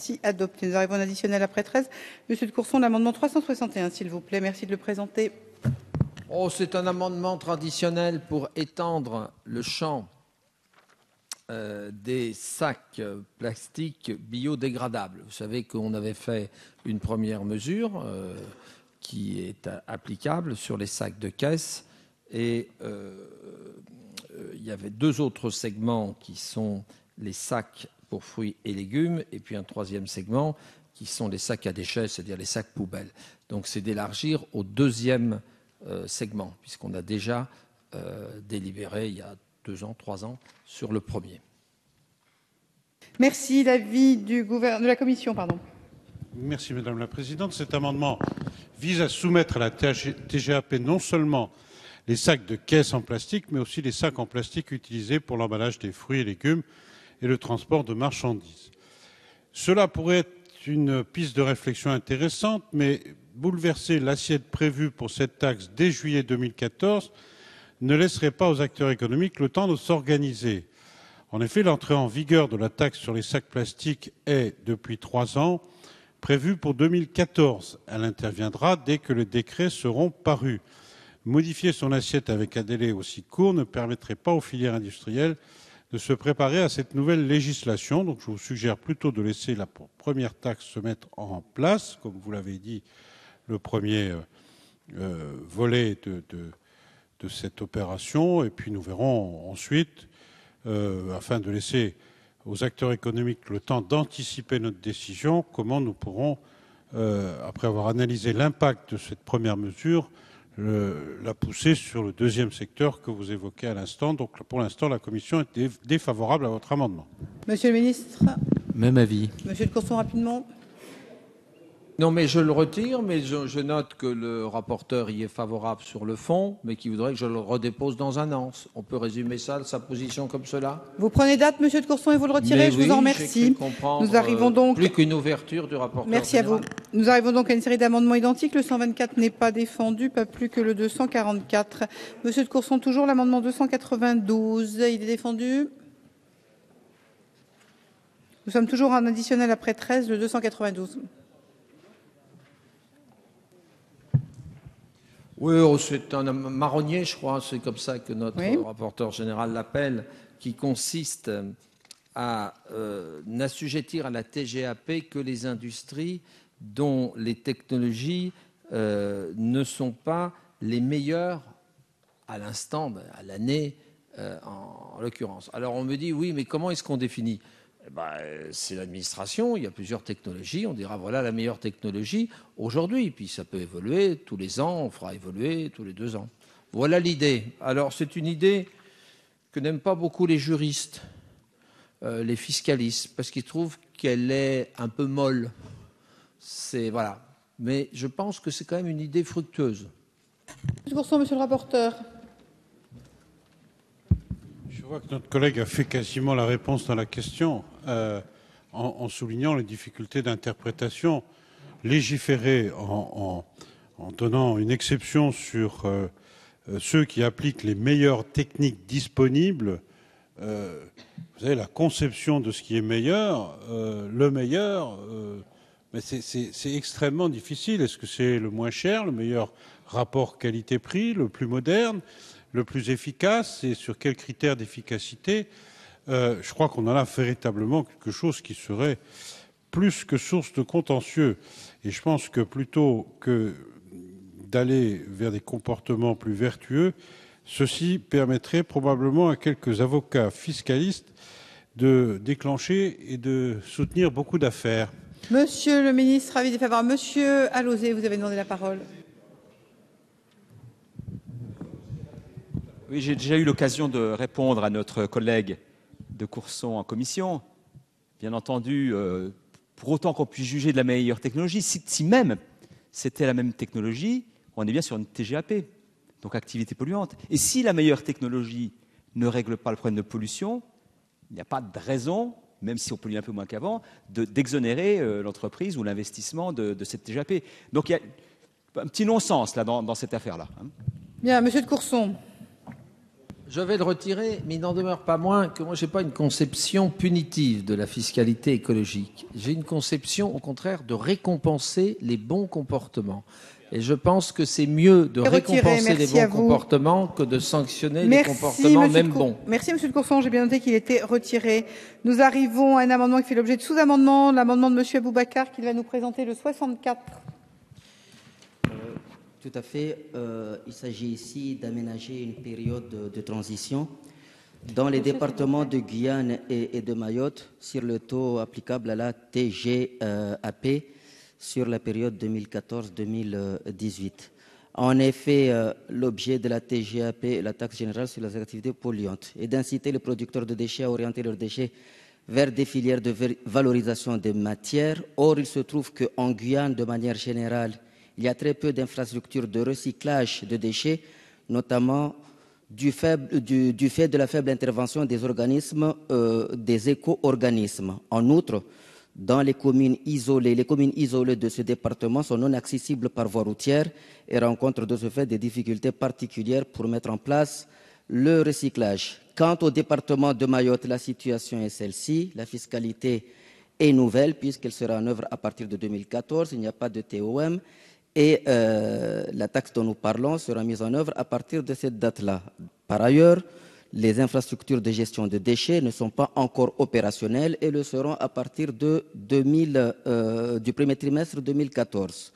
Ainsi adopté. Nous arrivons à l'additionnel après 13. Monsieur de Courson, l'amendement 361, s'il vous plaît. Merci de le présenter. Oh, c'est un amendement traditionnel pour étendre le champ des sacs plastiques biodégradables. Vous savez qu'on avait fait une première mesure qui est applicable sur les sacs de caisse et il y avait deux autres segments qui sont les sacs pour fruits et légumes et puis un troisième segment qui sont les sacs à déchets, c'est-à-dire les sacs poubelles. Donc c'est d'élargir au deuxième segment puisqu'on a déjà délibéré il y a 2 ans, 3 ans sur le premier. Merci. L'avis de la commission, pardon. Merci Madame la Présidente. Cet amendement vise à soumettre à la TGAP non seulement les sacs de caisse en plastique, mais aussi les sacs en plastique utilisés pour l'emballage des fruits et légumes et le transport de marchandises. Cela pourrait être une piste de réflexion intéressante, mais bouleverser l'assiette prévue pour cette taxe dès juillet 2014 ne laisserait pas aux acteurs économiques le temps de s'organiser. En effet, l'entrée en vigueur de la taxe sur les sacs plastiques est, depuis 3 ans, prévue pour 2014. Elle interviendra dès que les décrets seront parus. Modifier son assiette avec un délai aussi court ne permettrait pas aux filières industrielles de se préparer à cette nouvelle législation. Donc je vous suggère plutôt de laisser la première taxe se mettre en place, comme vous l'avez dit, le premier volet de cette opération, et puis nous verrons ensuite, afin de laisser aux acteurs économiques le temps d'anticiper notre décision, comment nous pourrons, après avoir analysé l'impact de cette première mesure, la pousser sur le deuxième secteur que vous évoquez à l'instant. Donc pour l'instant, la Commission est défavorable à votre amendement. Monsieur le ministre. Même avis. Monsieur de Courson, rapidement. Non, mais je le retire, mais je note que le rapporteur y est favorable sur le fond, mais qu'il voudrait que je le redépose dans 1 an. On peut résumer ça, sa position comme cela? Vous prenez date, monsieur de Courson, et vous le retirez. Je vous en remercie. Nous arrivons donc... Plus qu'une ouverture du rapporteur. Merci général. À vous. Nous arrivons donc à une série d'amendements identiques. Le 124 n'est pas défendu, pas plus que le 244. Monsieur de Courson, toujours l'amendement 292. Il est défendu. Nous sommes toujours en additionnel après 13, le 292. Oui, c'est un marronnier, je crois, c'est comme ça que notre rapporteur général l'appelle, qui consiste à n'assujettir à la TGAP que les industries dont les technologies ne sont pas les meilleures à l'instant, à l'année en l'occurrence. Alors on me dit, oui, mais comment est-ce qu'on définit ? C'est l'administration, il y a plusieurs technologies, on dira voilà la meilleure technologie aujourd'hui, puis ça peut évoluer tous les ans, on fera évoluer tous les 2 ans. Voilà l'idée. Alors c'est une idée que n'aiment pas beaucoup les juristes, les fiscalistes, parce qu'ils trouvent qu'elle est un peu molle. Voilà. Mais je pense que c'est quand même une idée fructueuse. Monsieur le rapporteur. Je vois que notre collègue a fait quasiment la réponse dans la question en soulignant les difficultés d'interprétation. Légiférer en donnant une exception sur ceux qui appliquent les meilleures techniques disponibles, vous savez, la conception de ce qui est meilleur, le meilleur, mais c'est extrêmement difficile. Est-ce que c'est le moins cher, le meilleur rapport qualité-prix, le plus moderne, le plus efficace, et sur quels critères d'efficacité? Je crois qu'on en a véritablement quelque chose qui serait plus que source de contentieux. Et je pense que plutôt que d'aller vers des comportements plus vertueux, ceci permettrait probablement à quelques avocats fiscalistes de déclencher et de soutenir beaucoup d'affaires. Monsieur le ministre, avis défavorable. Monsieur Alauzet, vous avez demandé la parole. Oui, j'ai déjà eu l'occasion de répondre à notre collègue de Courson en commission. Bien entendu, pour autant qu'on puisse juger de la meilleure technologie, si même c'était la même technologie, on est bien sur une TGAP, donc activité polluante. Et si la meilleure technologie ne règle pas le problème de pollution, il n'y a pas de raison, même si on pollue un peu moins qu'avant, d'exonérer l'entreprise ou l'investissement de cette TGAP. Donc il y a un petit non-sens là, dans cette affaire-là. Bien, monsieur de Courson. Je vais le retirer, mais il n'en demeure pas moins que moi, je n'ai pas une conception punitive de la fiscalité écologique. J'ai une conception, au contraire, de récompenser les bons comportements. Et je pense que c'est mieux de récompenser les bons comportements que de sanctionner les comportements même bons. Merci, M. de Courson. J'ai bien noté qu'il était retiré. Nous arrivons à un amendement qui fait l'objet de sous-amendements. L'amendement de M. Aboubacar, qui va nous présenter le 64. Tout à fait. Il s'agit ici d'aménager une période de transition dans les départements de Guyane et de Mayotte sur le taux applicable à la TGAP sur la période 2014-2018. En effet, l'objet de la TGAP, la taxe générale sur les activités polluantes, est d'inciter les producteurs de déchets à orienter leurs déchets vers des filières de valorisation des matières. Or, il se trouve qu'en Guyane, de manière générale, il y a très peu d'infrastructures de recyclage de déchets, notamment du fait de la faible intervention des organismes, des éco-organismes. En outre, dans les communes isolées de ce département sont non accessibles par voie routière et rencontrent de ce fait des difficultés particulières pour mettre en place le recyclage. Quant au département de Mayotte, la situation est celle-ci. La fiscalité est nouvelle puisqu'elle sera en œuvre à partir de 2014. Il n'y a pas de TOM. Et la taxe dont nous parlons sera mise en œuvre à partir de cette date-là. Par ailleurs, les infrastructures de gestion de déchets ne sont pas encore opérationnelles et le seront à partir du premier trimestre 2014.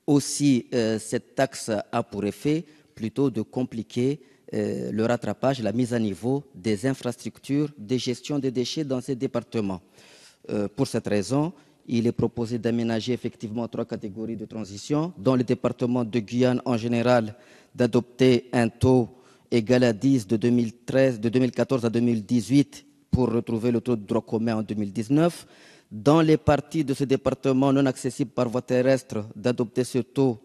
Aussi, cette taxe a pour effet plutôt de compliquer le rattrapage, la mise à niveau des infrastructures de gestion des déchets dans ces départements. Pour cette raison, il est proposé d'aménager effectivement 3 catégories de transition. Dans le département de Guyane, en général, d'adopter un taux égal à 10 de 2014 à 2018 pour retrouver le taux de droit commun en 2019. Dans les parties de ce département non accessibles par voie terrestre, d'adopter ce taux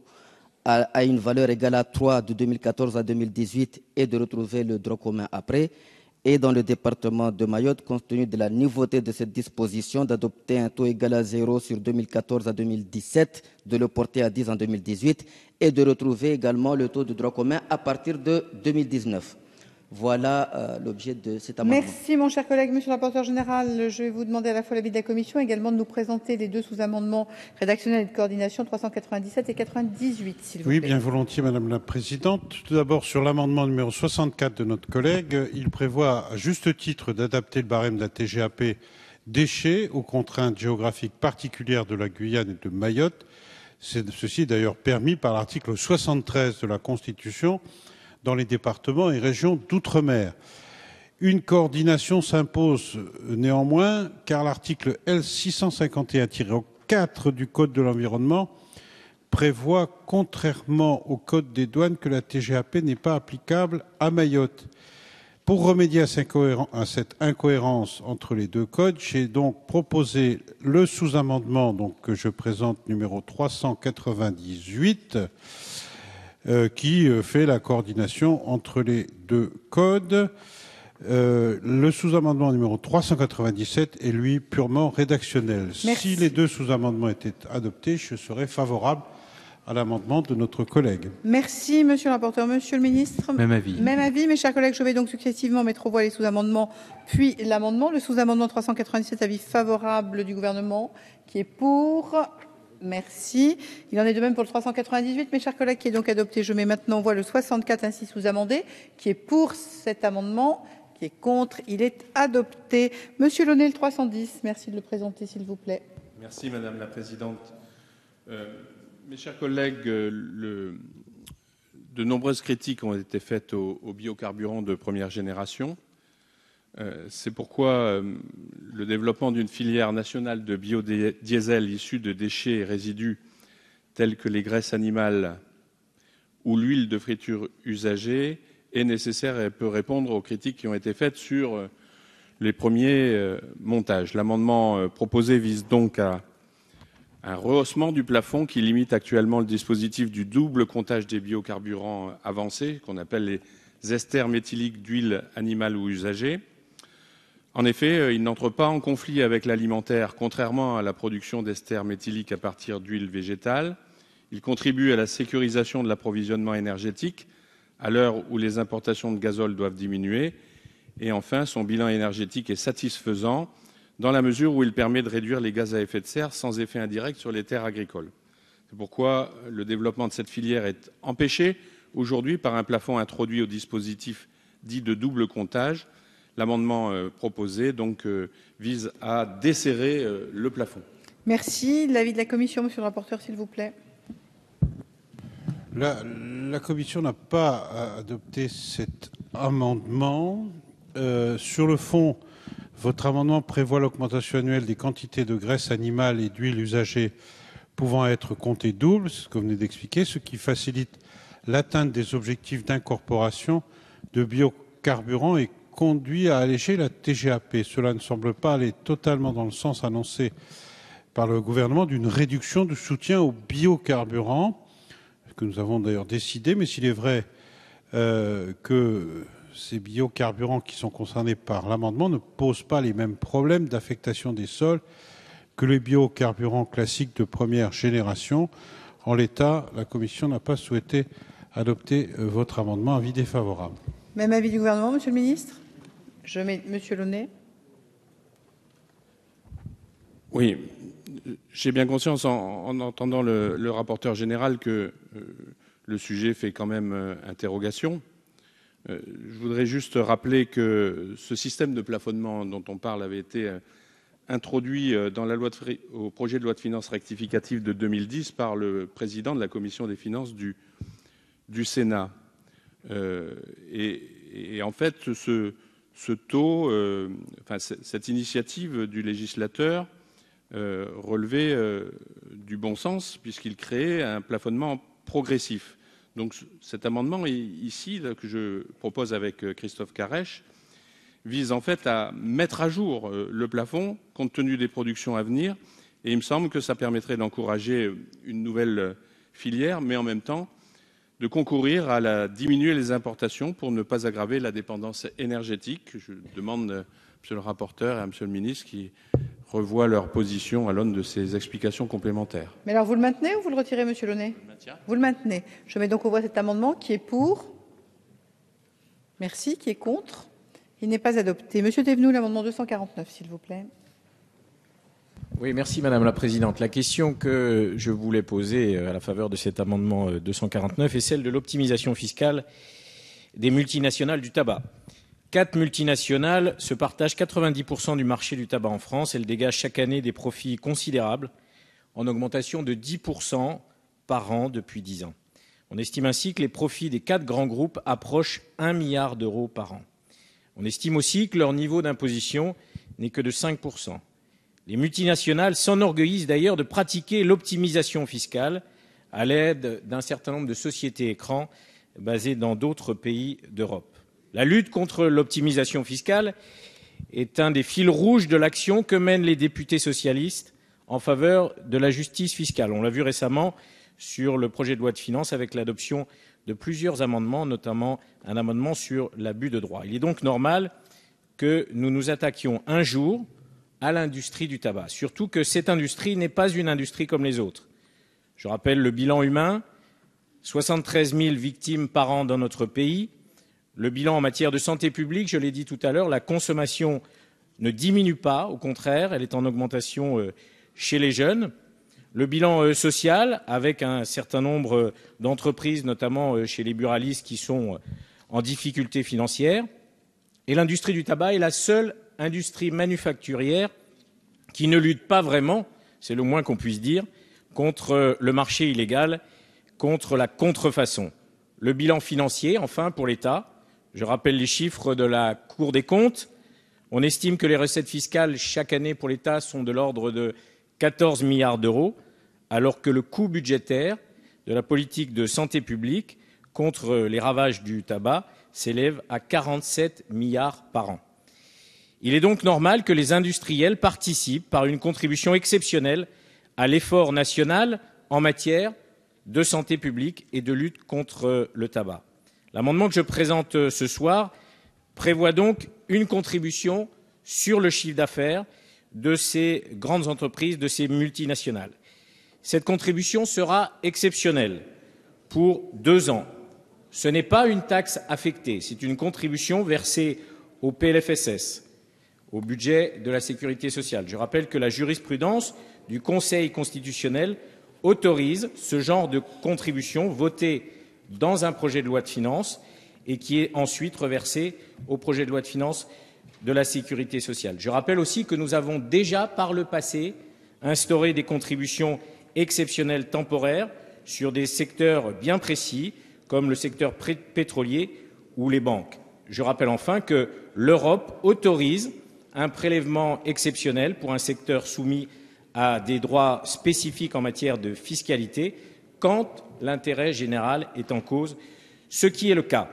à une valeur égale à 3 de 2014 à 2018 et de retrouver le droit commun après. Et dans le département de Mayotte, compte tenu de la nouveauté de cette disposition, d'adopter un taux égal à 0 sur 2014 à 2017, de le porter à 10 en 2018 et de retrouver également le taux de droit commun à partir de 2019. Voilà l'objet de cet amendement. Merci, mon cher collègue. Monsieur le rapporteur général, je vais vous demander à la fois l'avis de la Commission et également de nous présenter les 2 sous-amendements rédactionnels et de coordination 397 et 98, s'il vous plaît. Oui, bien volontiers, Madame la Présidente. Tout d'abord, sur l'amendement numéro 64 de notre collègue, il prévoit à juste titre d'adapter le barème de la TGAP déchets aux contraintes géographiques particulières de la Guyane et de Mayotte. Ceci est d'ailleurs permis par l'article 73 de la Constitution dans les départements et régions d'outre-mer. Une coordination s'impose néanmoins car l'article L651-4 du Code de l'environnement prévoit, contrairement au Code des douanes, que la TGAP n'est pas applicable à Mayotte. Pour remédier à cette incohérence entre les 2 codes, j'ai donc proposé le sous-amendement que je présente numéro 398 qui fait la coordination entre les 2 codes. Le sous-amendement numéro 397 est, lui, purement rédactionnel. Merci. Si les 2 sous-amendements étaient adoptés, je serais favorable à l'amendement de notre collègue. Merci, monsieur le rapporteur. Monsieur le ministre. Même avis. Même avis, mes chers collègues. Je vais donc successivement mettre aux voix les sous-amendements, puis l'amendement. Le sous-amendement 397, avis favorable du gouvernement, qui est pour. Merci. Il en est de même pour le 398, mes chers collègues, qui est donc adopté. Je mets maintenant en voix le 64 ainsi sous-amendé, qui est pour cet amendement, qui est contre. Il est adopté. Monsieur Launay, le 310. Merci de le présenter, s'il vous plaît. Merci, Madame la Présidente. Mes chers collègues, de nombreuses critiques ont été faites aux biocarburants de première génération. C'est pourquoi le développement d'une filière nationale de biodiesel issu de déchets et résidus tels que les graisses animales ou l'huile de friture usagée est nécessaire et peut répondre aux critiques qui ont été faites sur les premiers montages. L'amendement proposé vise donc à un rehaussement du plafond qui limite actuellement le dispositif du double comptage des biocarburants avancés, qu'on appelle les esters méthyliques d'huile animale ou usagée. En effet, il n'entre pas en conflit avec l'alimentaire, contrairement à la production d'esters méthyliques à partir d'huile végétale. Il contribue à la sécurisation de l'approvisionnement énergétique à l'heure où les importations de gazole doivent diminuer. Et enfin, son bilan énergétique est satisfaisant dans la mesure où il permet de réduire les gaz à effet de serre sans effet indirect sur les terres agricoles. C'est pourquoi le développement de cette filière est empêché aujourd'hui par un plafond introduit au dispositif dit de double comptage. L'amendement proposé donc vise à desserrer le plafond. Merci. L'avis de la commission, monsieur le rapporteur, s'il vous plaît. La commission n'a pas adopté cet amendement. Sur le fond, votre amendement prévoit l'augmentation annuelle des quantités de graisse animale et d'huile usagée pouvant être comptées double, c'est ce que vous venez d'expliquer, ce qui facilite l'atteinte des objectifs d'incorporation de biocarburants et conduit à alléger la TGAP. Cela ne semble pas aller totalement dans le sens annoncé par le gouvernement d'une réduction du soutien aux biocarburants, que nous avons d'ailleurs décidé, mais s'il est vrai que ces biocarburants qui sont concernés par l'amendement ne posent pas les mêmes problèmes d'affectation des sols que les biocarburants classiques de première génération. En l'état, la Commission n'a pas souhaité adopter votre amendement. Avis défavorable. Même avis du gouvernement, monsieur le ministre. Je mets monsieur Launay. Oui, j'ai bien conscience en entendant le rapporteur général que le sujet fait quand même interrogation. Je voudrais juste rappeler que ce système de plafonnement dont on parle avait été introduit dans la loi au projet de loi de finances rectificative de 2010 par le président de la commission des finances du Sénat. Et en fait, ce taux, cette initiative du législateur relevait du bon sens puisqu'il créait un plafonnement progressif. Donc cet amendement ici, que je propose avec Christophe Carrèche, vise en fait à mettre à jour le plafond compte tenu des productions à venir. Et il me semble que ça permettrait d'encourager une nouvelle filière, mais en même temps de concourir à diminuer les importations pour ne pas aggraver la dépendance énergétique. Je demande, monsieur le rapporteur et à monsieur le ministre, qui revoient leur position à l'aune de ces explications complémentaires. Mais alors, vous le maintenez ou vous le retirez, monsieur Launay? Vous le maintenez. Je mets donc aux voix cet amendement. Qui est pour? Merci. Qui est contre? Il n'est pas adopté. Monsieur Thévenoud, l'amendement 249, s'il vous plaît. Oui, merci Madame la Présidente. La question que je voulais poser à la faveur de cet amendement 249 est celle de l'optimisation fiscale des multinationales du tabac. 4 multinationales se partagent 90% du marché du tabac en France. Elles dégagent chaque année des profits considérables, en augmentation de 10% par an depuis 10 ans. On estime ainsi que les profits des 4 grands groupes approchent 1 milliard d'euros par an. On estime aussi que leur niveau d'imposition n'est que de 5%. Les multinationales s'enorgueillissent d'ailleurs de pratiquer l'optimisation fiscale à l'aide d'un certain nombre de sociétés écrans basées dans d'autres pays d'Europe. La lutte contre l'optimisation fiscale est un des fils rouges de l'action que mènent les députés socialistes en faveur de la justice fiscale. On l'a vu récemment sur le projet de loi de finances avec l'adoption de plusieurs amendements, notamment un amendement sur l'abus de droit. Il est donc normal que nous nous attaquions un jour à l'industrie du tabac, surtout que cette industrie n'est pas une industrie comme les autres. Je rappelle le bilan humain, 73 000 victimes par an dans notre pays. Le bilan en matière de santé publique, je l'ai dit tout à l'heure, la consommation ne diminue pas, au contraire, elle est en augmentation chez les jeunes. Le bilan social, avec un certain nombre d'entreprises, notamment chez les buralistes, qui sont en difficulté financière. Et l'industrie du tabac est la seule industrie manufacturière qui ne lutte pas vraiment, c'est le moins qu'on puisse dire, contre le marché illégal, contre la contrefaçon. Le bilan financier, enfin, pour l'État. Je rappelle les chiffres de la Cour des comptes. On estime que les recettes fiscales chaque année pour l'État sont de l'ordre de 14 milliards d'euros, alors que le coût budgétaire de la politique de santé publique contre les ravages du tabac s'élève à 47 milliards par an. Il est donc normal que les industriels participent par une contribution exceptionnelle à l'effort national en matière de santé publique et de lutte contre le tabac. L'amendement que je présente ce soir prévoit donc une contribution sur le chiffre d'affaires de ces grandes entreprises, de ces multinationales. Cette contribution sera exceptionnelle pour 2 ans, Ce n'est pas une taxe affectée, c'est une contribution versée au PLFSS, au budget de la sécurité sociale. Je rappelle que la jurisprudence du Conseil constitutionnel autorise ce genre de contribution votée dans un projet de loi de finances et qui est ensuite reversée au projet de loi de finances de la sécurité sociale. Je rappelle aussi que nous avons déjà, par le passé, instauré des contributions exceptionnelles temporaires sur des secteurs bien précis, comme le secteur pétrolier ou les banques. Je rappelle enfin que l'Europe autorise un prélèvement exceptionnel pour un secteur soumis à des droits spécifiques en matière de fiscalité quand l'intérêt général est en cause, ce qui est le cas.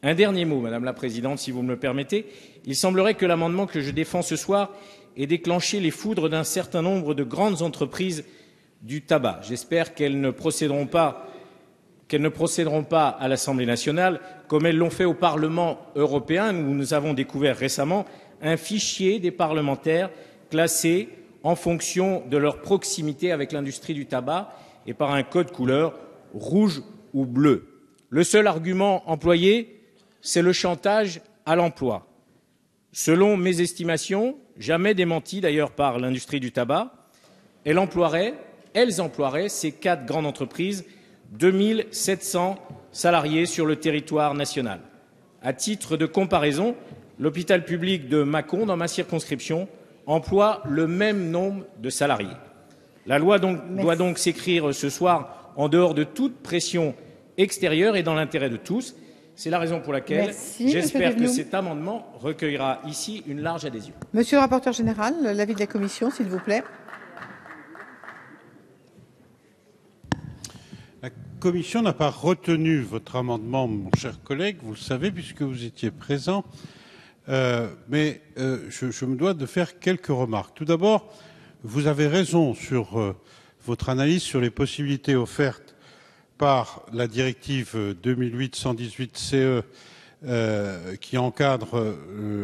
Un dernier mot, Madame la Présidente, si vous me le permettez. Il semblerait que l'amendement que je défends ce soir ait déclenché les foudres d'un certain nombre de grandes entreprises du tabac. J'espère qu'elles ne procéderont pas à l'Assemblée nationale comme elles l'ont fait au Parlement européen, où nous avons découvert récemment un fichier des parlementaires classés en fonction de leur proximité avec l'industrie du tabac et par un code couleur rouge ou bleu. Le seul argument employé, c'est le chantage à l'emploi. Selon mes estimations, jamais démenties d'ailleurs par l'industrie du tabac, elles emploieraient, ces 4 grandes entreprises, 2700 salariés sur le territoire national. À titre de comparaison, l'hôpital public de Mâcon, dans ma circonscription, emploie le même nombre de salariés. La loi doit donc s'écrire ce soir en dehors de toute pression extérieure et dans l'intérêt de tous. C'est la raison pour laquelle j'espère que cet amendement recueillera ici une large adhésion. Monsieur le rapporteur général, l'avis de la commission, s'il vous plaît. La commission n'a pas retenu votre amendement, mon cher collègue, vous le savez, puisque vous étiez présent. Mais je me dois de faire quelques remarques. Tout d'abord, vous avez raison sur votre analyse sur les possibilités offertes par la directive 2008-118-CE qui encadre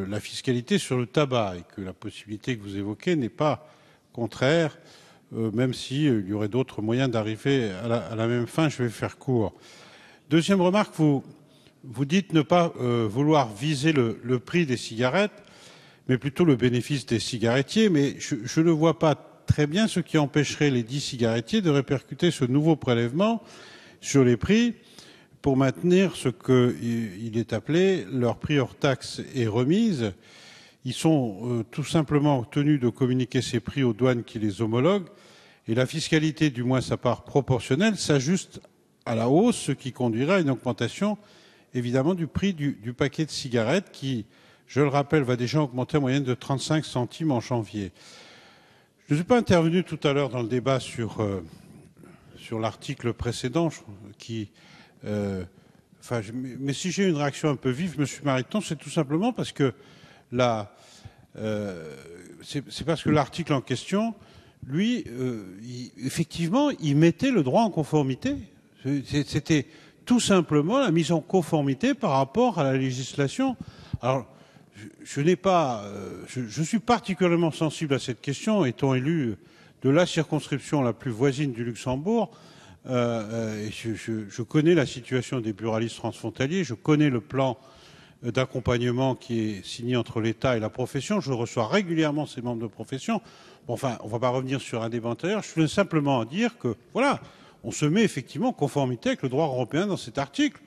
la fiscalité sur le tabac et que la possibilité que vous évoquez n'est pas contraire, même s'il y aurait d'autres moyens d'arriver à la même fin. Je vais faire court. Deuxième remarque, vous dites ne pas vouloir viser le prix des cigarettes, mais plutôt le bénéfice des cigarettiers. Mais je ne vois pas très bien ce qui empêcherait les 10 cigarettiers de répercuter ce nouveau prélèvement sur les prix pour maintenir ce qu'il est appelé leur prix hors taxe et remise. Ils sont tout simplement tenus de communiquer ces prix aux douanes qui les homologuent et la fiscalité, du moins sa part proportionnelle, s'ajuste à la hausse, ce qui conduira à une augmentation évidemment du prix du paquet de cigarettes qui, je le rappelle, va déjà augmenter en moyenne de 35 centimes en janvier. Je ne suis pas intervenu tout à l'heure dans le débat sur l'article précédent mais si j'ai une réaction un peu vive, Monsieur Mariton, c'est tout simplement parce que c'est parce que l'article en question, lui, effectivement, il mettait le droit en conformité. C'était tout simplement la mise en conformité par rapport à la législation. Alors, je suis particulièrement sensible à cette question, étant élu de la circonscription la plus voisine du Luxembourg. Je connais la situation des buralistes transfrontaliers, je connais le plan d'accompagnement qui est signé entre l'État et la profession. Je reçois régulièrement ces membres de profession. Bon, enfin, on ne va pas revenir sur un débat antérieur. Je voulais simplement dire que, voilà, on se met effectivement en conformité avec le droit européen dans cet article.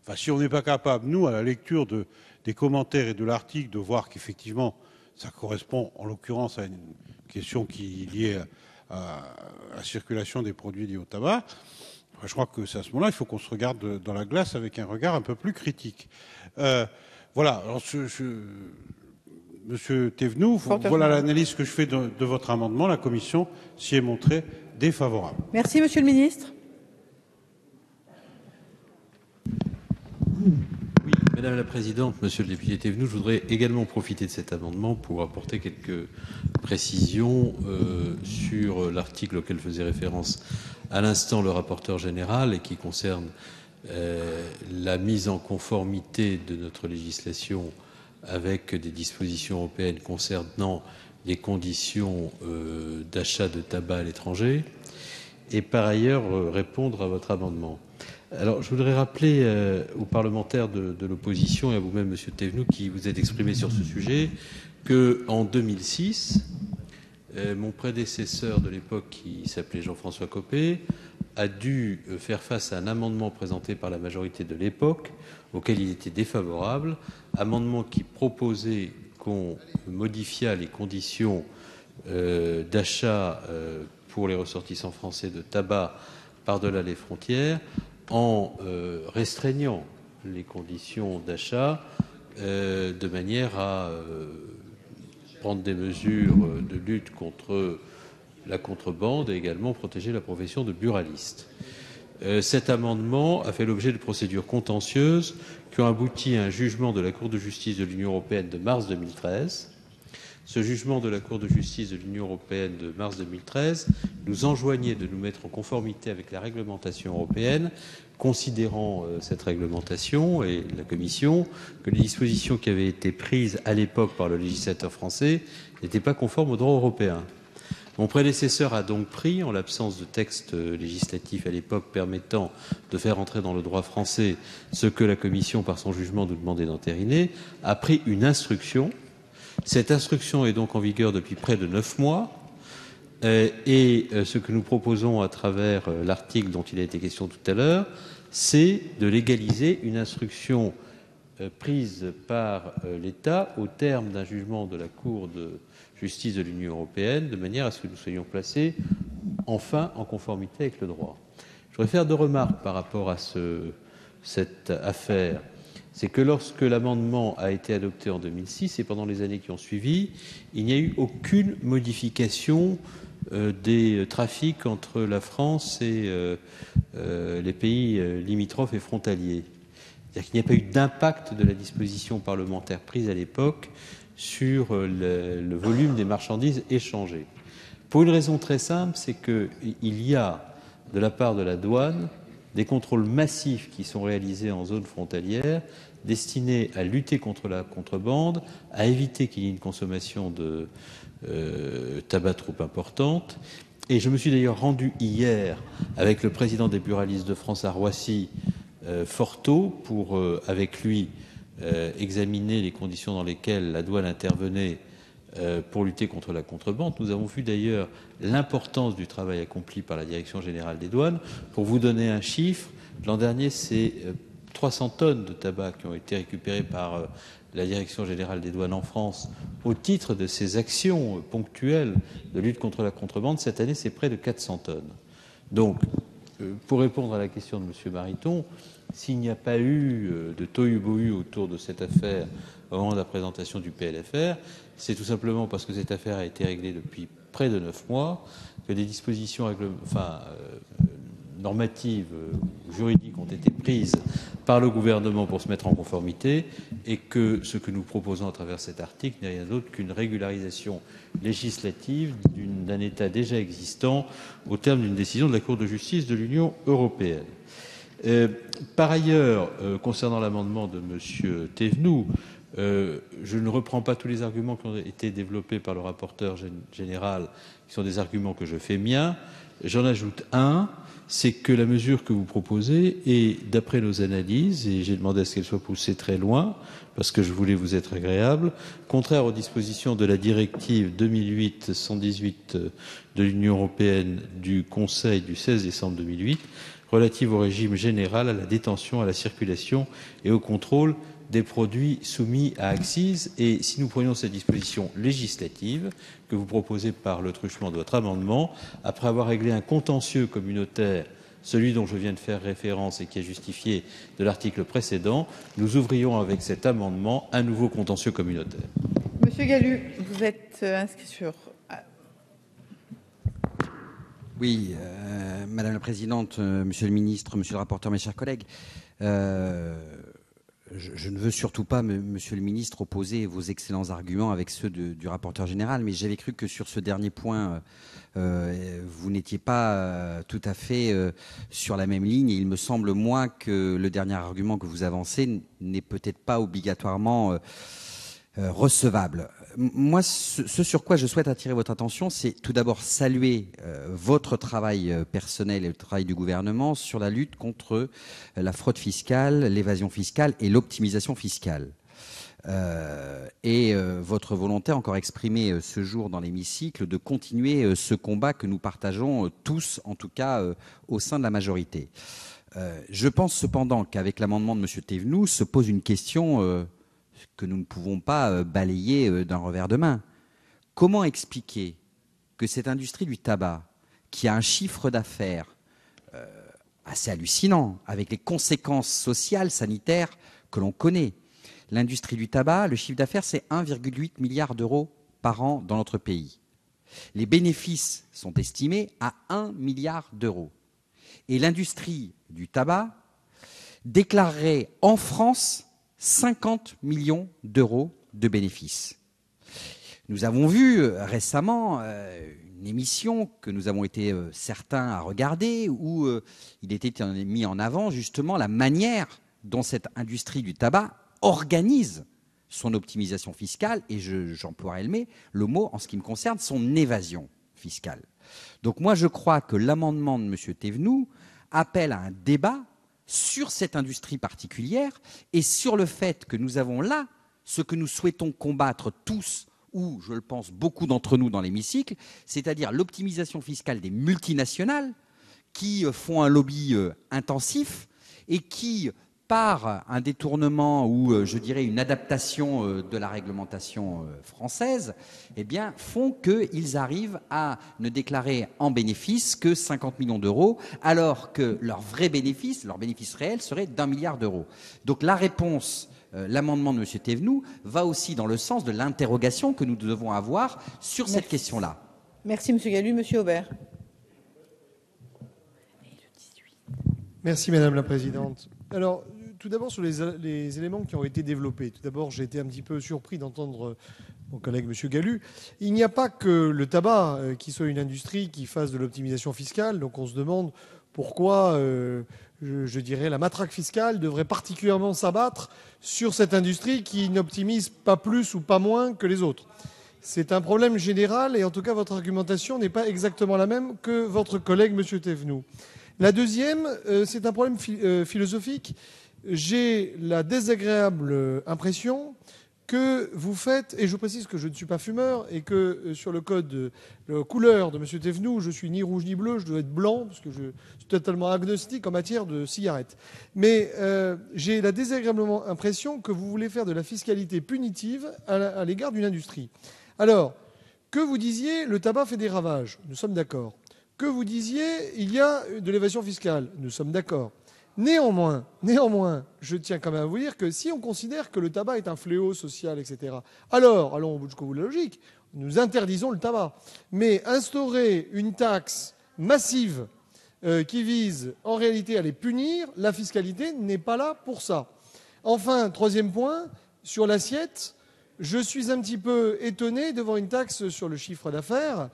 Enfin, si on n'est pas capable, nous, à la lecture des commentaires et de l'article, de voir qu'effectivement, ça correspond en l'occurrence à une question qui est liée à la circulation des produits liés au tabac, je crois que c'est à ce moment-là, il faut qu'on se regarde dans la glace avec un regard un peu plus critique. Voilà. Alors, Monsieur Thévenoud, voilà l'analyse que je fais de votre amendement. La Commission s'y est montrée défavorable. Merci, Monsieur le Ministre. Oui, Madame la Présidente, Monsieur le député Thévenoud, je voudrais également profiter de cet amendement pour apporter quelques précisions sur l'article auquel faisait référence à l'instant le rapporteur général et qui concerne la mise en conformité de notre législation avec des dispositions européennes concernant les conditions d'achat de tabac à l'étranger et par ailleurs répondre à votre amendement. Alors, je voudrais rappeler aux parlementaires de l'opposition et à vous-même, Monsieur Thévenoud, qui vous êtes exprimé sur ce sujet, qu'en 2006, mon prédécesseur de l'époque, qui s'appelait Jean-François Copé, a dû faire face à un amendement présenté par la majorité de l'époque, auquel il était défavorable, amendement qui proposait qu'on modifiât les conditions d'achat pour les ressortissants français de tabac par-delà les frontières, en restreignant les conditions d'achat de manière à prendre des mesures de lutte contre la contrebande et également protéger la profession de buraliste. Cet amendement a fait l'objet de procédures contentieuses qui ont abouti à un jugement de la Cour de justice de l'Union européenne de mars 2013. Ce jugement de la Cour de justice de l'Union européenne de mars 2013 nous enjoignait de nous mettre en conformité avec la réglementation européenne, considérant cette réglementation et la Commission que les dispositions qui avaient été prises à l'époque par le législateur français n'étaient pas conformes au droit européen. Mon prédécesseur a donc pris, en l'absence de texte législatif à l'époque permettant de faire entrer dans le droit français ce que la Commission, par son jugement, nous demandait d'entériner, a pris une instruction. Cette instruction est donc en vigueur depuis près de 9 mois. Et ce que nous proposons à travers l'article dont il a été question tout à l'heure, c'est de légaliser une instruction prise par l'État au terme d'un jugement de la Cour de justice de l'Union européenne, de manière à ce que nous soyons placés enfin en conformité avec le droit. Je voudrais faire 2 remarques par rapport à cette affaire. C'est que lorsque l'amendement a été adopté en 2006 et pendant les années qui ont suivi, il n'y a eu aucune modification des trafics entre la France et les pays limitrophes et frontaliers. C'est-à-dire qu'il n'y a pas eu d'impact de la disposition parlementaire prise à l'époque sur le volume des marchandises échangées. Pour une raison très simple, c'est qu'il y a, de la part de la douane, des contrôles massifs qui sont réalisés en zone frontalière, destinés à lutter contre la contrebande, à éviter qu'il y ait une consommation de tabac trop importante. Et je me suis d'ailleurs rendu hier avec le président des buralistes de France à Roissy, fort tôt, pour, avec lui, examiner les conditions dans lesquelles la douane intervenait pour lutter contre la contrebande. Nous avons vu d'ailleurs l'importance du travail accompli par la Direction générale des douanes. Pour vous donner un chiffre, l'an dernier, c'est 300 tonnes de tabac qui ont été récupérées par la Direction générale des douanes en France au titre de ces actions ponctuelles de lutte contre la contrebande. Cette année, c'est près de 400 tonnes. Donc, pour répondre à la question de M. Mariton, s'il n'y a pas eu de tohu-bohu autour de cette affaire au moment de la présentation du PLFR, c'est tout simplement parce que cette affaire a été réglée depuis près de 9 mois, que des dispositions normatives, juridiques ont été prises par le gouvernement pour se mettre en conformité, et que ce que nous proposons à travers cet article n'est rien d'autre qu'une régularisation législative d'un État déjà existant au terme d'une décision de la Cour de justice de l'Union européenne. Par ailleurs, concernant l'amendement de M. Thévenoud, je ne reprends pas tous les arguments qui ont été développés par le rapporteur général, qui sont des arguments que je fais miens. J'en ajoute un, c'est que la mesure que vous proposez est, d'après nos analyses, et j'ai demandé à ce qu'elle soit poussée très loin, parce que je voulais vous être agréable, contraire aux dispositions de la directive 2008-118 de l'Union européenne du Conseil du 16 décembre 2008, relative au régime général, à la détention, à la circulation et au contrôle des produits soumis à accises. Et si nous prenions cette disposition législative que vous proposez par le truchement de votre amendement, après avoir réglé un contentieux communautaire, celui dont je viens de faire référence et qui est justifié de l'article précédent, nous ouvrions avec cet amendement un nouveau contentieux communautaire. Monsieur Galut, vous êtes inscrit sur... Oui, Madame la Présidente, Monsieur le Ministre, Monsieur le rapporteur, mes chers collègues, je ne veux surtout pas, Monsieur le Ministre, opposer vos excellents arguments avec ceux du rapporteur général, mais j'avais cru que sur ce dernier point, vous n'étiez pas tout à fait sur la même ligne. Et il me semble, moi, que le dernier argument que vous avancez n'est peut-être pas obligatoirement recevable. Moi, ce sur quoi je souhaite attirer votre attention, c'est tout d'abord saluer votre travail personnel et le travail du gouvernement sur la lutte contre la fraude fiscale, l'évasion fiscale et l'optimisation fiscale. Et votre volonté encore exprimée ce jour dans l'hémicycle de continuer ce combat que nous partageons tous, en tout cas au sein de la majorité. Je pense cependant qu'avec l'amendement de M. Thévenoud se pose une question que nous ne pouvons pas balayer d'un revers de main. Comment expliquer que cette industrie du tabac, qui a un chiffre d'affaires assez hallucinant, avec les conséquences sociales, sanitaires que l'on connaît, l'industrie du tabac, le chiffre d'affaires, c'est 1,8 milliard d'euros par an dans notre pays. Les bénéfices sont estimés à 1 milliard d'euros. Et l'industrie du tabac déclarerait en France 50 millions d'euros de bénéfices. Nous avons vu récemment une émission que nous avons été certains à regarder où il était mis en avant justement la manière dont cette industrie du tabac organise son optimisation fiscale et j'emploierai le mot en ce qui me concerne, son évasion fiscale. Donc moi je crois que l'amendement de M. Thévenoud appelle à un débat sur cette industrie particulière et sur le fait que nous avons là ce que nous souhaitons combattre tous, ou je le pense beaucoup d'entre nous dans l'hémicycle, c'est-à-dire l'optimisation fiscale des multinationales qui font un lobby intensif et qui, par un détournement ou je dirais une adaptation de la réglementation française, eh bien, font qu'ils arrivent à ne déclarer en bénéfice que 50 millions d'euros, alors que leur vrai bénéfice, leur bénéfice réel serait d'1 milliard d'euros. Donc la réponse, l'amendement de M. Thévenoud, va aussi dans le sens de l'interrogation que nous devons avoir sur cette question-là. Merci M. Gallu. M. Aubert. Merci Madame la Présidente. Alors, tout d'abord sur les éléments qui ont été développés. Tout d'abord, j'ai été un petit peu surpris d'entendre mon collègue M. Gallu. Il n'y a pas que le tabac qui soit une industrie qui fasse de l'optimisation fiscale. Donc on se demande pourquoi, je dirais, la matraque fiscale devrait particulièrement s'abattre sur cette industrie qui n'optimise pas plus ou pas moins que les autres. C'est un problème général et en tout cas votre argumentation n'est pas exactement la même que votre collègue M. Thévenoud. La deuxième, c'est un problème philosophique. J'ai la désagréable impression que vous faites, et je précise que je ne suis pas fumeur, et que sur le code de couleur de M. Thévenoud, je suis ni rouge ni bleu, je dois être blanc, parce que je suis totalement agnostique en matière de cigarettes. Mais j'ai la désagréable impression que vous voulez faire de la fiscalité punitive à l'égard d'une industrie. Alors, que vous disiez, le tabac fait des ravages, nous sommes d'accord. Que vous disiez, il y a de l'évasion fiscale, nous sommes d'accord. Néanmoins, je tiens quand même à vous dire que si on considère que le tabac est un fléau social, etc., alors, allons jusqu'au bout de la logique, nous interdisons le tabac. Mais instaurer une taxe massive qui vise en réalité à les punir, la fiscalité n'est pas là pour ça. Enfin, troisième point, sur l'assiette, je suis un petit peu étonné devant une taxe sur le chiffre d'affaires.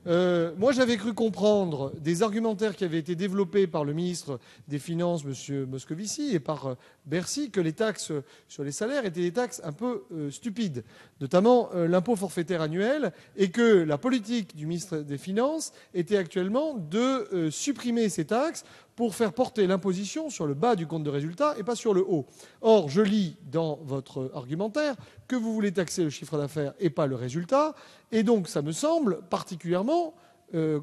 Moi, j'avais cru comprendre des argumentaires qui avaient été développés par le ministre des Finances, M. Moscovici, et par Bercy, que les taxes sur les salaires étaient des taxes un peu stupides, notamment l'impôt forfaitaire annuel, et que la politique du ministre des Finances était actuellement de supprimer ces taxes pour faire porter l'imposition sur le bas du compte de résultat et pas sur le haut. Or, je lis dans votre argumentaire que vous voulez taxer le chiffre d'affaires et pas le résultat, et donc ça me semble particulièrement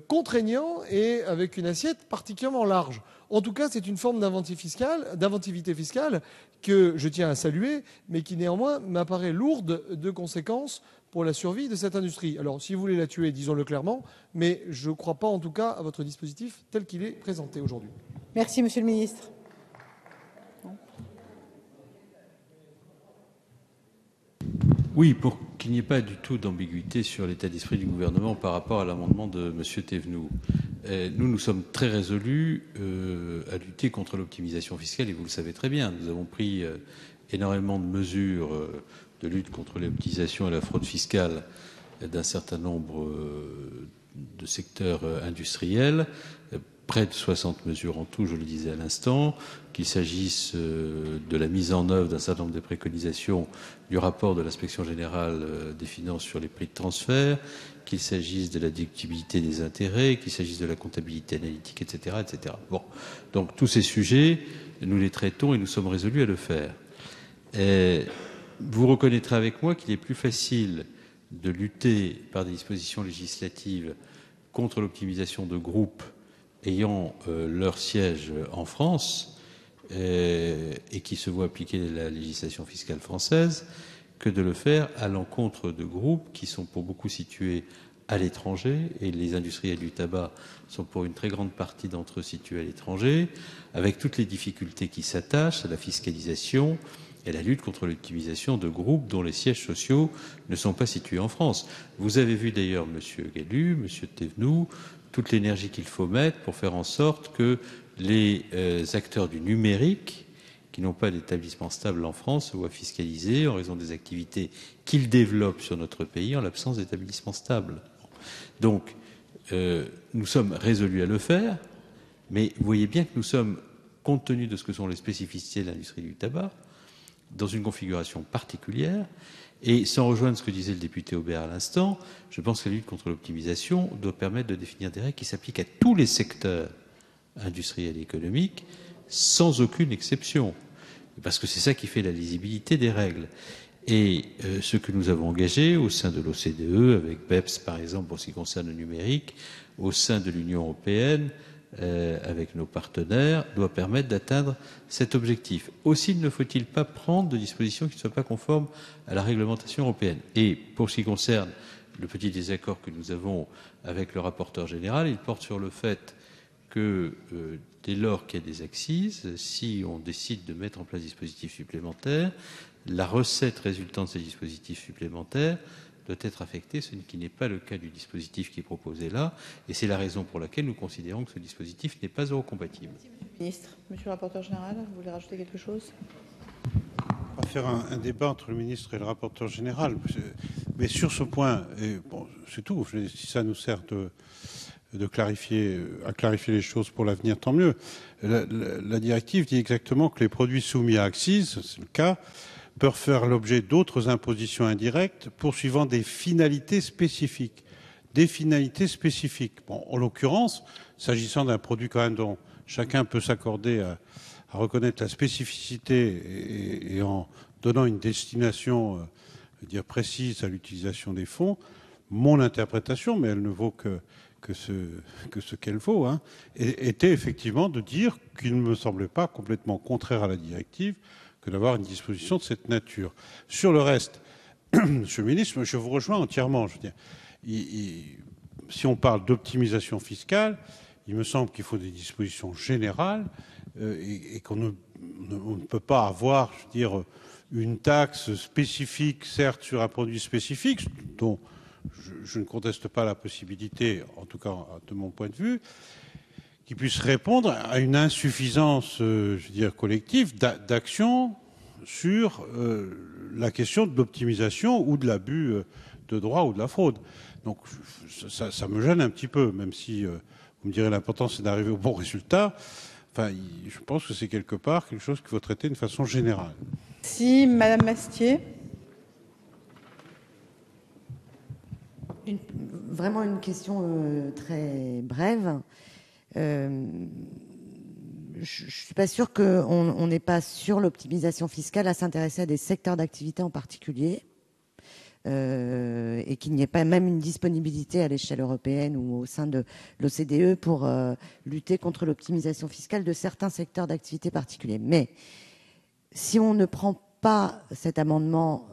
contraignant et avec une assiette particulièrement large. En tout cas, c'est une forme d'inventivité fiscale que je tiens à saluer, mais qui néanmoins m'apparaît lourde de conséquences pour la survie de cette industrie. Alors, si vous voulez la tuer, disons-le clairement, mais je ne crois pas en tout cas à votre dispositif tel qu'il est présenté aujourd'hui. Merci, Monsieur le Ministre. Oui, pour qu'il n'y ait pas du tout d'ambiguïté sur l'état d'esprit du gouvernement par rapport à l'amendement de M. Thévenoud. Nous sommes très résolus à lutter contre l'optimisation fiscale, et vous le savez très bien. Nous avons pris énormément de mesures de lutte contre l'optimisation et la fraude fiscale d'un certain nombre de secteurs industriels près de 60 mesures en tout, je le disais à l'instant, qu'il s'agisse de la mise en œuvre d'un certain nombre de préconisations du rapport de l'inspection générale des finances sur les prix de transfert, qu'il s'agisse de la déductibilité des intérêts, qu'il s'agisse de la comptabilité analytique, etc., etc. Bon, donc tous ces sujets, nous les traitons et nous sommes résolus à le faire. Vous reconnaîtrez avec moi qu'il est plus facile de lutter par des dispositions législatives contre l'optimisation de groupes ayant leur siège en France et qui se voient appliquer la législation fiscale française que de le faire à l'encontre de groupes qui sont pour beaucoup situés à l'étranger, et les industriels du tabac sont pour une très grande partie d'entre eux situés à l'étranger, avec toutes les difficultés qui s'attachent à la fiscalisation et à la lutte contre l'optimisation de groupes dont les sièges sociaux ne sont pas situés en France. Vous avez vu d'ailleurs, Monsieur Gallu, Monsieur Thévenoud, toute l'énergie qu'il faut mettre pour faire en sorte que les acteurs du numérique qui n'ont pas d'établissement stable en France se voient fiscalisés en raison des activités qu'ils développent sur notre pays en l'absence d'établissement stable. Donc, nous sommes résolus à le faire, mais vous voyez bien que nous sommes, compte tenu de ce que sont les spécificités de l'industrie du tabac, dans une configuration particulière. Et sans rejoindre ce que disait le député Aubert à l'instant, je pense que la lutte contre l'optimisation doit permettre de définir des règles qui s'appliquent à tous les secteurs industriels et économiques, sans aucune exception. Parce que c'est ça qui fait la lisibilité des règles. Et ce que nous avons engagé au sein de l'OCDE, avec BEPS par exemple pour ce qui concerne le numérique, au sein de l'Union européenne, avec nos partenaires, doit permettre d'atteindre cet objectif. Aussi ne faut-il pas prendre de dispositions qui ne soient pas conformes à la réglementation européenne. Et pour ce qui concerne le petit désaccord que nous avons avec le rapporteur général, il porte sur le fait que dès lors qu'il y a des accises, si on décide de mettre en place des dispositifs supplémentaires, la recette résultant de ces dispositifs supplémentaires doit être affectée, ce qui n'est pas le cas du dispositif qui est proposé là, et c'est la raison pour laquelle nous considérons que ce dispositif n'est pas eurocompatible. Merci, Monsieur le Ministre. Monsieur le rapporteur général, vous voulez rajouter quelque chose ? On va faire un débat entre le ministre et le rapporteur général, mais sur ce point, et bon, c'est tout, si ça nous sert à clarifier les choses pour l'avenir, tant mieux. La directive dit exactement que les produits soumis à accises, c'est le cas, peuvent faire l'objet d'autres impositions indirectes poursuivant des finalités spécifiques. Des finalités spécifiques. Bon, en l'occurrence, s'agissant d'un produit quand même dont chacun peut s'accorder à reconnaître la spécificité et en donnant une destination précise à l'utilisation des fonds, mon interprétation, mais elle ne vaut que ce qu'elle vaut, hein, était effectivement de dire qu'il ne me semblait pas complètement contraire à la directive que d'avoir une disposition de cette nature. Sur le reste, Monsieur le Ministre, je vous rejoins entièrement. Je veux dire, si on parle d'optimisation fiscale, il me semble qu'il faut des dispositions générales et qu'on ne peut pas avoir, je veux dire, une taxe spécifique, certes sur un produit spécifique, dont je ne conteste pas la possibilité, en tout cas de mon point de vue, qui puisse répondre à une insuffisance, je veux dire, collective d'action sur la question de l'optimisation ou de l'abus de droit ou de la fraude. Donc ça me gêne un petit peu, même si vous me direz l'important c'est d'arriver au bon résultat. Enfin, je pense que c'est quelque part quelque chose qu'il faut traiter de façon générale. Si Madame Mastier. Vraiment une question très brève. Je ne suis pas sûre qu'on n'est pas sur l'optimisation fiscale à s'intéresser à des secteurs d'activité en particulier et qu'il n'y ait pas même une disponibilité à l'échelle européenne ou au sein de l'OCDE pour lutter contre l'optimisation fiscale de certains secteurs d'activité particuliers. Mais si on ne prend pas cet amendement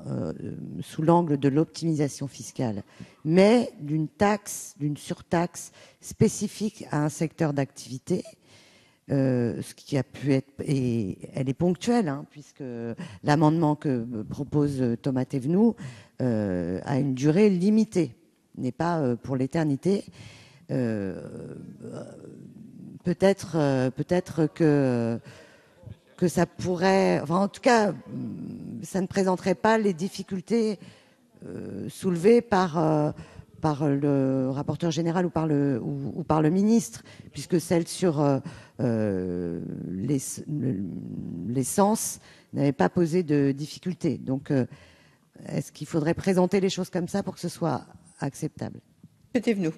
sous l'angle de l'optimisation fiscale, mais d'une taxe, d'une surtaxe spécifique à un secteur d'activité, ce qui a pu être, et elle est ponctuelle, hein, puisque l'amendement que propose Thomas Thévenoud a une durée limitée, n'est pas pour l'éternité. Peut-être que ça pourrait, enfin en tout cas, ça ne présenterait pas les difficultés soulevées par par le rapporteur général ou par le ministre, puisque celle sur l'essence n'avait pas posé de difficulté. Donc, est-ce qu'il faudrait présenter les choses comme ça pour que ce soit acceptable? C'était venu.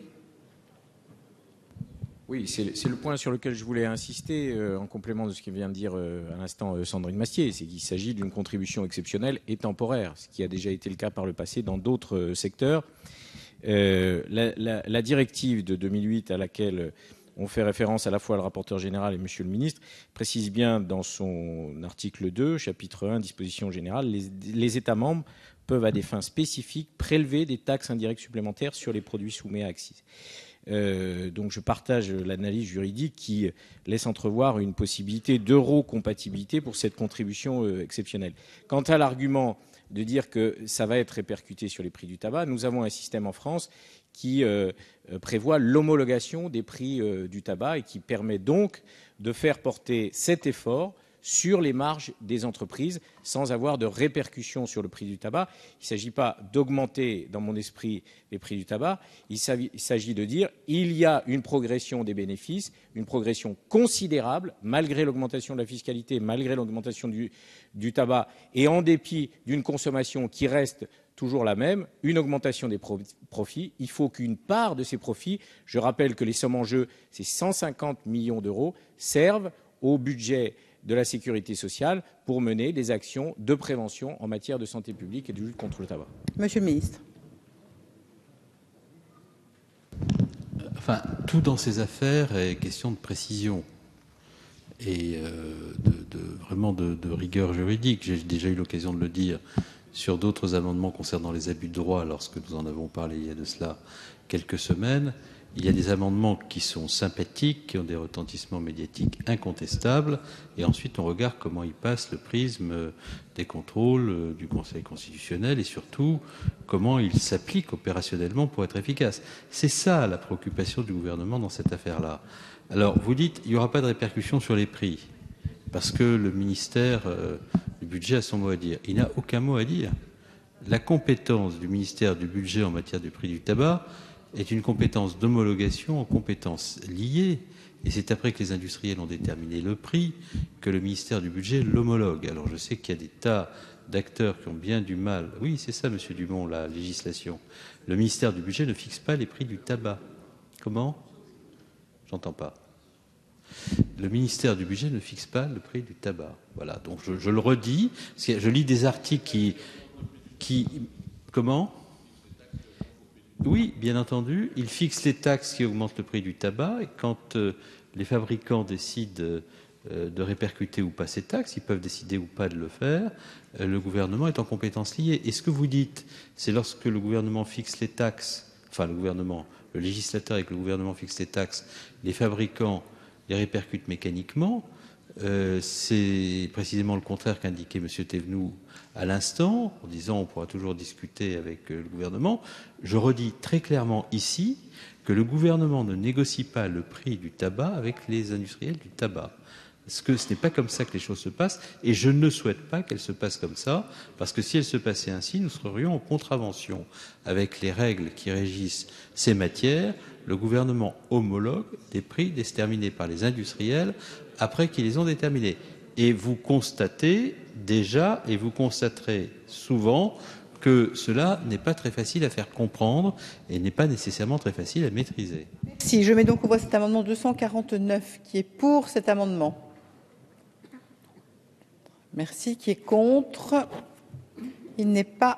Oui, c'est le point sur lequel je voulais insister en complément de ce que vient de dire à l'instant Sandrine Mastier, c'est qu'il s'agit d'une contribution exceptionnelle et temporaire, ce qui a déjà été le cas par le passé dans d'autres secteurs. La directive de 2008 à laquelle on fait référence à la fois le rapporteur général et monsieur le ministre précise bien dans son article 2, chapitre 1, dispositions générales, les États membres peuvent à des fins spécifiques prélever des taxes indirectes supplémentaires sur les produits soumis à accise. Donc je partage l'analyse juridique qui laisse entrevoir une possibilité d'eurocompatibilité pour cette contribution exceptionnelle. Quant à l'argument de dire que ça va être répercuté sur les prix du tabac, nous avons un système en France qui prévoit l'homologation des prix du tabac et qui permet donc de faire porter cet effort sur les marges des entreprises sans avoir de répercussions sur le prix du tabac. Il ne s'agit pas d'augmenter, dans mon esprit, les prix du tabac. Il s'agit de dire qu'il y a une progression des bénéfices, une progression considérable, malgré l'augmentation de la fiscalité, malgré l'augmentation du tabac, et en dépit d'une consommation qui reste toujours la même, une augmentation des profits. Il faut qu'une part de ces profits, je rappelle que les sommes en jeu, c'est 150 millions d'euros, servent au budget de la sécurité sociale pour mener des actions de prévention en matière de santé publique et de lutte contre le tabac. Monsieur le ministre. Enfin, tout dans ces affaires est question de précision et vraiment de rigueur juridique. J'ai déjà eu l'occasion de le dire sur d'autres amendements concernant les abus de droit lorsque nous en avons parlé il y a de cela quelques semaines. Il y a des amendements qui sont sympathiques, qui ont des retentissements médiatiques incontestables, et ensuite on regarde comment ils passent le prisme des contrôles du Conseil constitutionnel et surtout comment ils s'appliquent opérationnellement pour être efficaces. C'est ça la préoccupation du gouvernement dans cette affaire-là. Alors vous dites il n'y aura pas de répercussion sur les prix parce que le ministère du budget a son mot à dire. Il n'a aucun mot à dire. La compétence du ministère du budget en matière du prix du tabac est une compétence d'homologation en compétences liées, et c'est après que les industriels ont déterminé le prix que le ministère du budget l'homologue. Alors je sais qu'il y a des tas d'acteurs qui ont bien du mal. Oui, c'est ça, monsieur Dumont, la législation. Le ministère du budget ne fixe pas les prix du tabac. Comment ? J'entends pas. Le ministère du budget ne fixe pas le prix du tabac. Voilà, donc je le redis, parce que je lis des articles qui comment ? Oui, bien entendu, ils fixent les taxes qui augmentent le prix du tabac et quand les fabricants décident de répercuter ou pas ces taxes, ils peuvent décider ou pas de le faire, le gouvernement est en compétence liée. Et ce que vous dites, c'est lorsque le gouvernement fixe les taxes, enfin le législateur et que le gouvernement fixe les taxes, les fabricants les répercutent mécaniquement. C'est précisément le contraire qu'indiquait M. Thévenoud à l'instant, en disant on pourra toujours discuter avec le gouvernement. Je redis très clairement ici que le gouvernement ne négocie pas le prix du tabac avec les industriels du tabac. Parce que ce n'est pas comme ça que les choses se passent, et je ne souhaite pas qu'elles se passent comme ça, parce que si elles se passaient ainsi, nous serions en contravention avec les règles qui régissent ces matières. Le gouvernement homologue des prix déterminés par les industriels après qu'ils les ont déterminés. Et vous constatez déjà, et vous constaterez souvent, que cela n'est pas très facile à faire comprendre et n'est pas nécessairement très facile à maîtriser. Si je mets donc au voie cet amendement 249, qui est pour cet amendement. Merci. Qui est contre? Il n'est pas